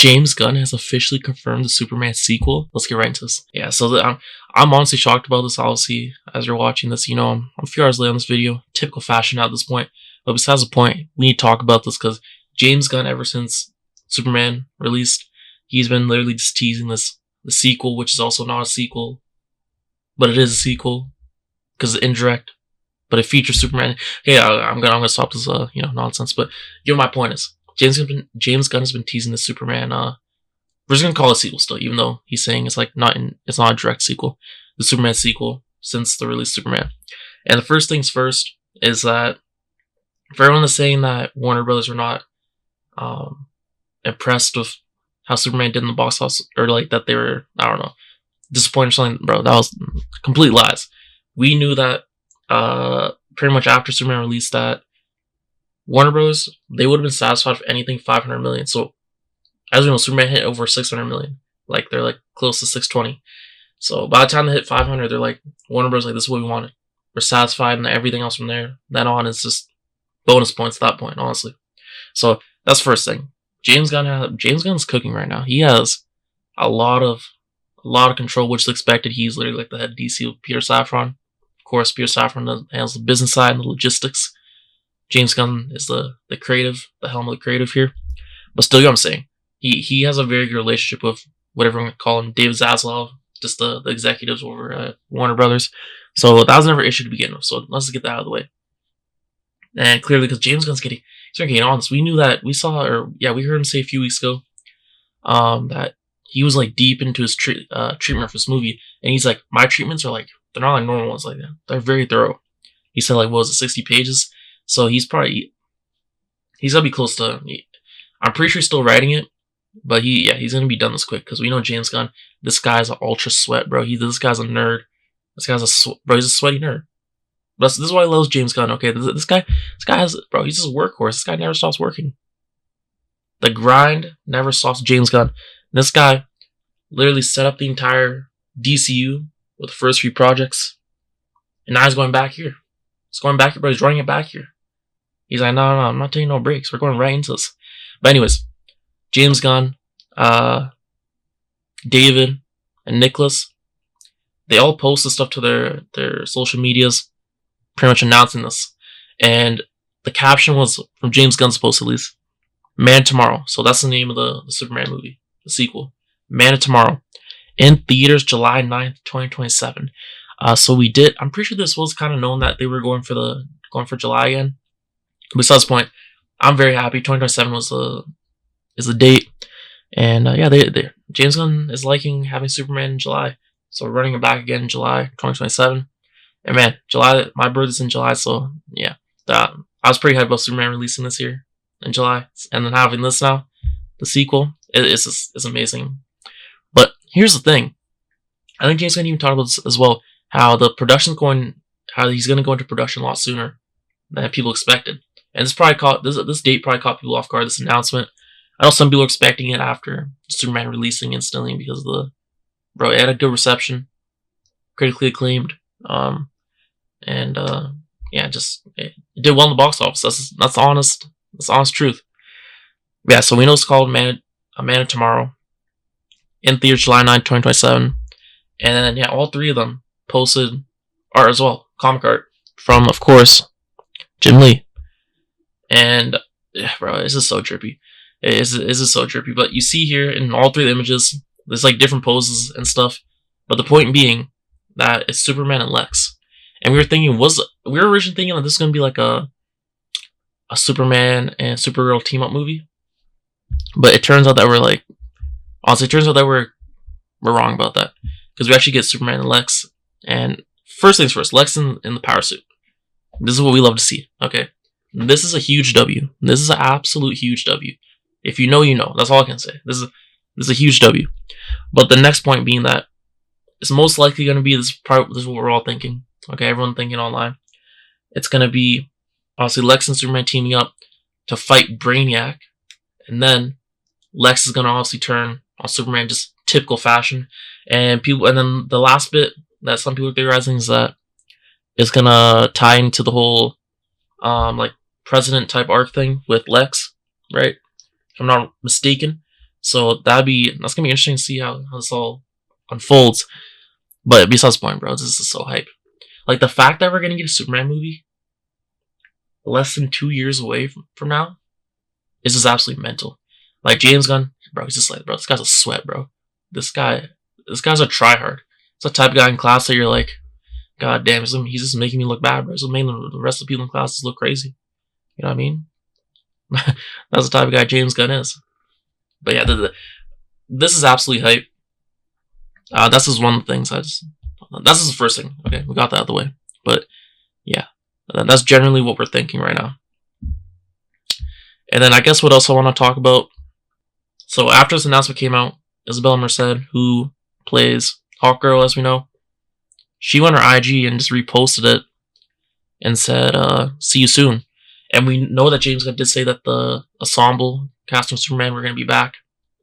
James Gunn has officially confirmed the Superman sequel. Let's get right into this. Yeah, so I'm honestly shocked about this. Obviously, as you're watching this, you know I'm a few hours late on this video. Typical fashion at this point. But besides the point, we need to talk about this because James Gunn, ever since Superman released, he's been literally just teasing the sequel, which is also not a sequel, but it is a sequel because it's indirect. But it features Superman. Okay, I'm gonna stop this nonsense. But my point is, James Gunn has been teasing the Superman. We're just gonna call it a sequel still, even though he's saying it's not a direct sequel. The Superman sequel since the release of Superman. And the first things first is that for everyone that's saying that Warner Brothers were not impressed with how Superman did in the box office, or like that they were, I don't know, disappointed or something, bro, that was complete lies. We knew that pretty much after Superman released that Warner Bros. They would have been satisfied with anything 500 million. So as we know, Superman hit over 600 million. Like they're like close to 620. So by the time they hit 500, they're like, Warner Bros. Like, this is what we wanted. We're satisfied, and everything else from there then on is just bonus points at that point, honestly. So that's the first thing. James Gunn's cooking right now. He has a lot of control, which is expected. He's literally like the head of DC with Peter Safran. Of course, Peter Safran handles the business side and the logistics. James Gunn is the creative, the helm of the creative here. But still, you know what I'm saying. He has a very good relationship with whatever I'm going to call him, David Zaslav, just the executives over at Warner Brothers. So that was never an issue to begin with. So let's get that out of the way. And clearly, because James Gunn's getting on this, we knew that we heard him say a few weeks ago that he was like deep into his treatment for this movie, and he's like, my treatments are like, they're not like normal ones like that. They're very thorough. He said like, what was it, 60 pages? So he's gonna be close to. I'm pretty sure he's still writing it, but he's gonna be done this quick because we know James Gunn. This guy's an ultra sweat, bro. This guy's a nerd. This guy's he's a sweaty nerd. This is why I love James Gunn. Okay, this guy has, bro. He's just a workhorse. This guy never stops working. The grind never stops. James Gunn. This guy literally set up the entire DCU with the first few projects, and now he's going back here. He's going back here, bro. He's running it back here. He's like, no, I'm not taking no breaks. We're going right into this. But anyways, James Gunn, David, and Nicholas, they all posted stuff to their social medias, pretty much announcing this. And the caption was, from James Gunn's post at least, Man of Tomorrow. So that's the name of the Superman movie, the sequel. Man of Tomorrow. In theaters July 9th, 2027. So I'm pretty sure this was kind of known that they were going for July again. Besides the point, I'm very happy. 2027 is the date. And James Gunn is liking having Superman in July. So we're running it back again in July 2027. And man, July, my birthday's in July, so yeah. I was pretty hyped about Superman releasing this year in July. And then having this now, the sequel, it's amazing. But here's the thing. I think James Gunn even talked about this as well, how the production's how he's going to go into production a lot sooner than people expected. And this date probably caught people off guard, this announcement. I know some people are expecting it after Superman releasing instantly because of it had a good reception, critically acclaimed. It did well in the box office. That's honest truth. Yeah, so we know it's called Man of Tomorrow. In theaters July 9, 2027. And then all three of them posted art as well, comic art from, of course, Jim Lee. And bro, this is so trippy. This is so trippy. But you see here in all three of the images, there's like different poses and stuff. But the point being that it's Superman and Lex. And we were originally thinking that this is gonna be like a Superman and Supergirl team up movie. But it turns out that we're wrong about that. Because we actually get Superman and Lex. And first things first, Lex in the power suit. This is what we love to see. Okay. This is a huge W. This is an absolute huge W. If you know, you know. That's all I can say. This is a huge W. But the next point being that it's most likely going to be this is what we're all thinking. Okay, everyone thinking online. It's going to be obviously Lex and Superman teaming up to fight Brainiac, and then Lex is going to obviously turn on Superman, just typical fashion. And then the last bit that some people are theorizing is that it's going to tie into the whole like president type arc thing with Lex, right? If I'm not mistaken. So that's gonna be interesting to see how this all unfolds. But besides the point, bro, this is so hype. Like the fact that we're gonna get a Superman movie less than 2 years away from now is just absolutely mental. Like James Gunn, bro, he's just like, bro, this guy's a sweat, bro. This guy's a tryhard. It's the type of guy in class that you're like, God damn, he's just making me look bad, bro. He's making the rest of the people in class look crazy. You know what I mean? That's the type of guy James Gunn is. But yeah, this is absolutely hype. That's just one of the things that's just the first thing. Okay, we got that out of the way. But yeah, that's generally what we're thinking right now. And then I guess what else I want to talk about. So after this announcement came out, Isabella Merced, who plays Hawkgirl, as we know, she went on her IG and just reposted it and said, see you soon. And we know that James Gunn did say that the ensemble casting Superman were going to be back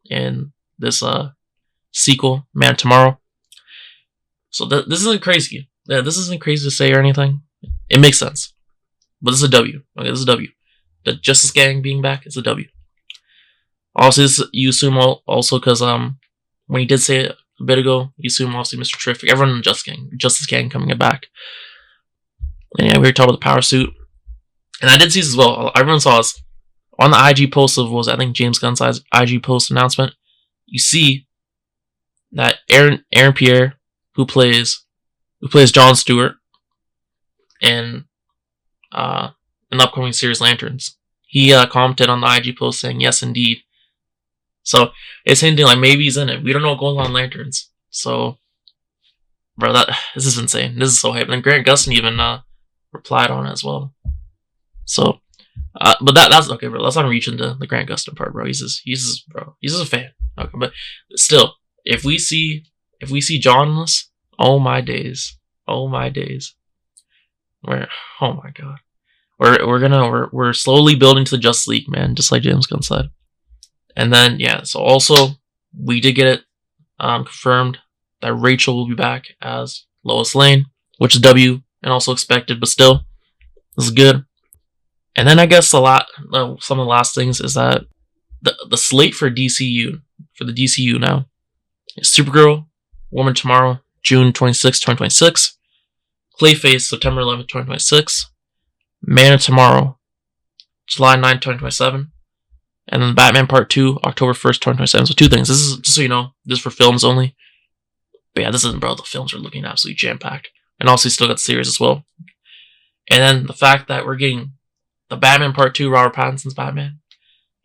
in this sequel, Man Tomorrow. So this isn't crazy. Yeah, this isn't crazy to say or anything. It makes sense. But this is a W. Okay, this is a W. The Justice Gang being back is a W. Obviously, you assume also because when he did say it a bit ago, you assume obviously Mr. Terrific, everyone in the Justice Gang coming back. And yeah, we were talking about the power suit. And I did see this as well. Everyone saw this. On the IG post of I think James Gunn's IG post announcement, you see that Aaron Pierre, who plays Jon Stewart in an upcoming series Lanterns, he commented on the IG post saying, yes, indeed. So it's hinting like maybe he's in it. We don't know what goes on in Lanterns. So, bro, this is insane. This is so hype. And Grant Gustin even replied on it as well. So, but that's okay, bro. Let's not reach into the Grant Gustin part, bro. He's just a fan. Okay, but still, if we see John in this, oh my days, oh my god, we're slowly building to the Justice League, man, just like James Gunn said. And then yeah, so also we did get it confirmed that Rachel will be back as Lois Lane, which is W and also expected, but still, this is good. And then I guess some of the last things is that the slate for the DCU now is Supergirl, Woman Tomorrow, June 26, 2026, Clayface, September 11, 2026, Man of Tomorrow, July 9, 2027, and then Batman Part 2, October 1st, 2027. So 2 things. This is, just so you know, this is for films only. But yeah, this isn't, bro. The films are looking absolutely jam-packed. And also, you still got the series as well. And then the fact that we're getting the Batman Part 2, Robert Pattinson's Batman,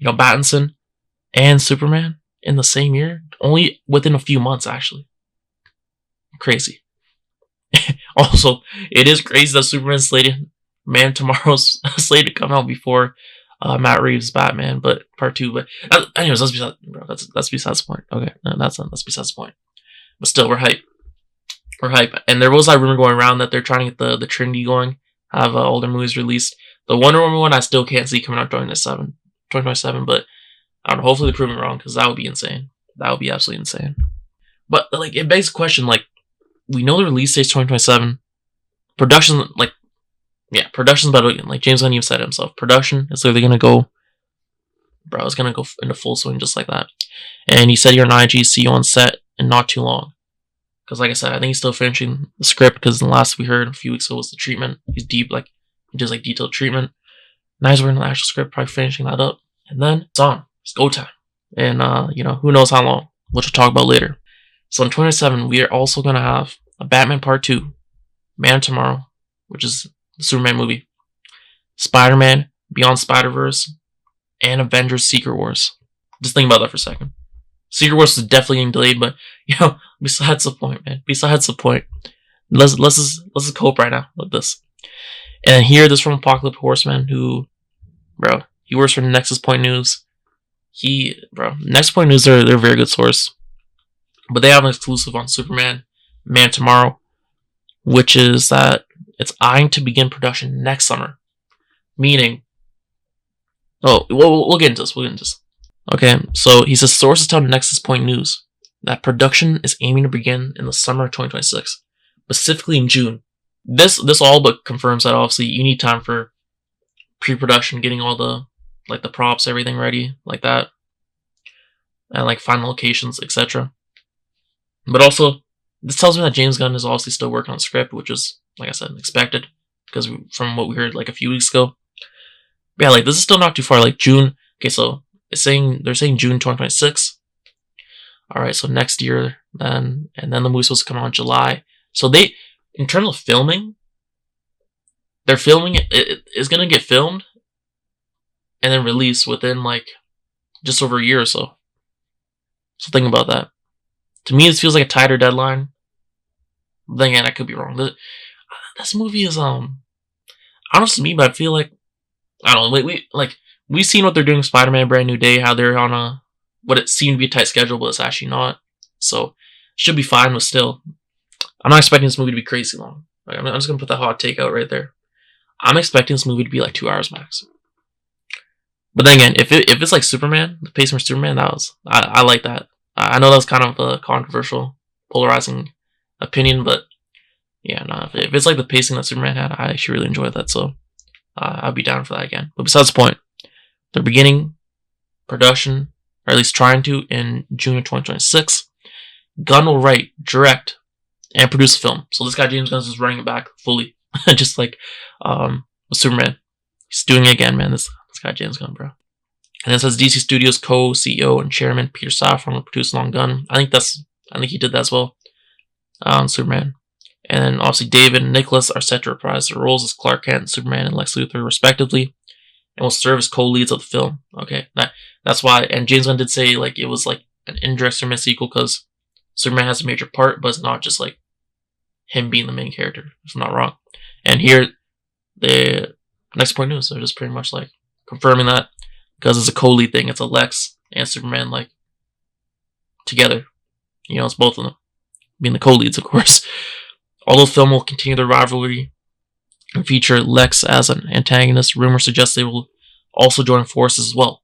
Pattinson and Superman in the same year, only within a few months, actually. Crazy. Also, it is crazy that Superman's slated, Man Tomorrow's slated to come out before Matt Reeves' Batman, but Part 2. But anyways, that's besides the point. Okay, no, that's besides the point. But still, we're hype. We're hype. And there was that rumor going around that they're trying to get the Trinity going, have older movies released. The Wonder Woman one I still can't see coming out 2027, but I don't know, hopefully they prove me wrong, because that would be insane. That would be absolutely insane. But like, it begs the question, like, we know the release date's 2027. Production's about to begin. Like James Gunn even said it himself. Production is literally gonna go, bro, it's gonna go into full swing just like that. And he said you're on IG, see you on set in not too long. Because like I said, I think he's still finishing the script, because the last we heard a few weeks ago was the treatment. He's deep, like, he does like detailed treatment. Now he's working on the actual script, probably finishing that up. And then it's on. It's go time. And who knows how long, which we'll talk about later. So in 2027, we are also gonna have a Batman Part 2, Man Tomorrow, which is the Superman movie, Spider-Man, Beyond Spider-Verse, and Avengers Secret Wars. Just think about that for a second. Secret Wars is definitely getting delayed, but besides the point, man. Besides the point. Let's just cope right now with this. And then here, this from Apocalypse Horseman, who, bro, he works for Nexus Point News. Nexus Point News, they're a very good source. But they have an exclusive on Superman, Man Tomorrow, which is that it's eyeing to begin production next summer. Meaning, we'll get into this. Okay, so he says sources tell Nexus Point News that production is aiming to begin in the summer of 2026, specifically in June. This all but confirms that obviously you need time for pre-production, getting all the props, everything ready like that. and like find locations, etc. But also, this tells me that James Gunn is obviously still working on the script, which is, like I said, expected, because from what we heard like a few weeks ago. But yeah, like this is still not too far. Like June. Okay, so they're saying June 2026. All right, so next year then, and then the movie's supposed to come out in July. So they, in terms of filming, they're filming it. It's gonna get filmed and then released within like just over a year or so. So think about that. To me, this feels like a tighter deadline. But then again, I could be wrong. This movie is I don't know to me, but I feel like I don't know. We've seen what they're doing with Spider-Man: Brand New Day, how they're on a what it seemed to be a tight schedule, but it's actually not. So should be fine. But still, I'm not expecting this movie to be crazy long. Like, I'm just gonna put that hot take out right there. I'm expecting this movie to be like 2 hours max. But then again, if it's like Superman, the pacing for Superman, I like that. I know that was kind of a controversial, polarizing opinion, but yeah, no, if it's like the pacing that Superman had, I actually really enjoyed that. So I'd be down for that again. But besides the point, they're beginning production, or at least trying to, in June of 2026. Gunn will write, direct, and produce the film. So this guy James Gunn is running it back fully, just like with Superman. He's doing it again, man. This guy James Gunn, bro. And then it says DC Studios co-CEO and chairman Peter Safran will produce along Gunn. I think he did that as well on Superman. And then obviously David and Nicholas are set to reprise their roles as Clark Kent, Superman, and Lex Luthor respectively, and will serve as co-leads of the film. Okay, that's why. And James Gunn did say like it was like an indirect Superman sequel because Superman has a major part, but it's not just like him being the main character, if I'm not wrong. And here, the next point news, they're just pretty much like confirming that because it's a co-lead thing. It's a Lex and Superman like together. You know, it's both of them being the co-leads, of course. Although the film will continue their rivalry and feature Lex as an antagonist, rumors suggest they will also join forces as well.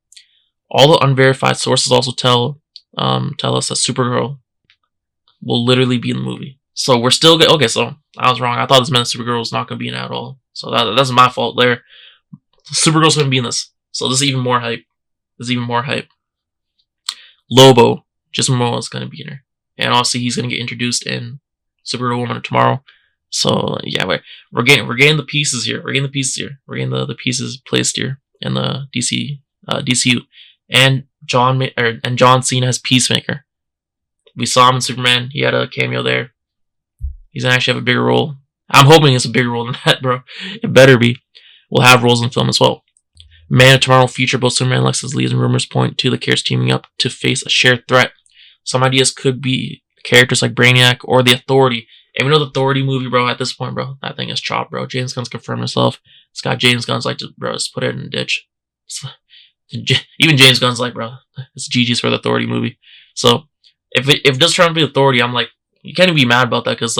All the unverified sources also tell us that Supergirl will literally be in the movie. So we're still good. Okay, so I was wrong. I thought this meant Supergirl was not going to be in it at all. So that's my fault there. Supergirl's going to be in this. So this is even more hype. Lobo, just Momoa, is going to be in here. And obviously he's going to get introduced in Supergirl Woman tomorrow. So yeah, we're getting the pieces here. We're getting the pieces placed here in the DCU. And John Cena as Peacemaker. We saw him in Superman. He had a cameo there. He's gonna actually have a bigger role. I'm hoping it's a bigger role than that, bro. It better be. We'll have roles in the film as well. Man of Tomorrow will feature both Superman and Lex as leads, and rumors point to the characters teaming up to face a shared threat. Some ideas could be characters like Brainiac or the Authority. And we know the Authority movie, bro, at this point, bro, that thing is chopped, bro. James Gunn's confirmed himself. This guy James Gunn's like, just put it in the ditch. Even James Gunn's like, bro, it's GG's for the Authority movie. So if it does turn out to be Authority, I'm like, you can't even be mad about that because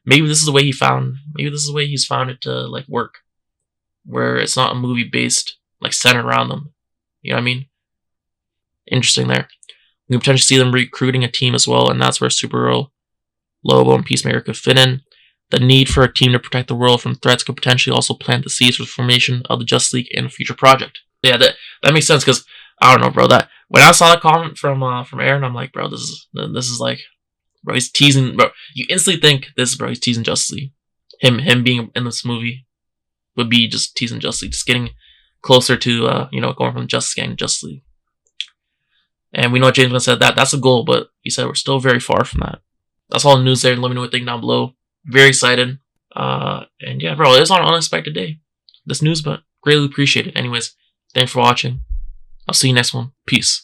maybe this is the way he's found it to like work, where it's not a movie based like centered around them. You know what I mean? Interesting there. We can potentially see them recruiting a team as well, and that's where Supergirl, Lobo, and Peacemaker could fit in. The need for a team to protect the world from threats could potentially also plant the seeds for the formation of the Justice League in a future project. Yeah, that makes sense because I don't know, bro. That when I saw that comment from Aaron, I'm like, bro, this is like, bro, he's teasing, bro. You instantly think this, bro, he's teasing Justice League. Him being in this movie would be just teasing Justice League, just getting closer to going from Justice Gang to Justice League. And we know James Gunn said that's a goal, but he said we're still very far from that. That's all the news there. Let me know what you think down below. Very excited. And yeah, bro, it's on an unexpected day, this news, but greatly appreciate it. Anyways, thanks for watching. I'll see you next one. Peace.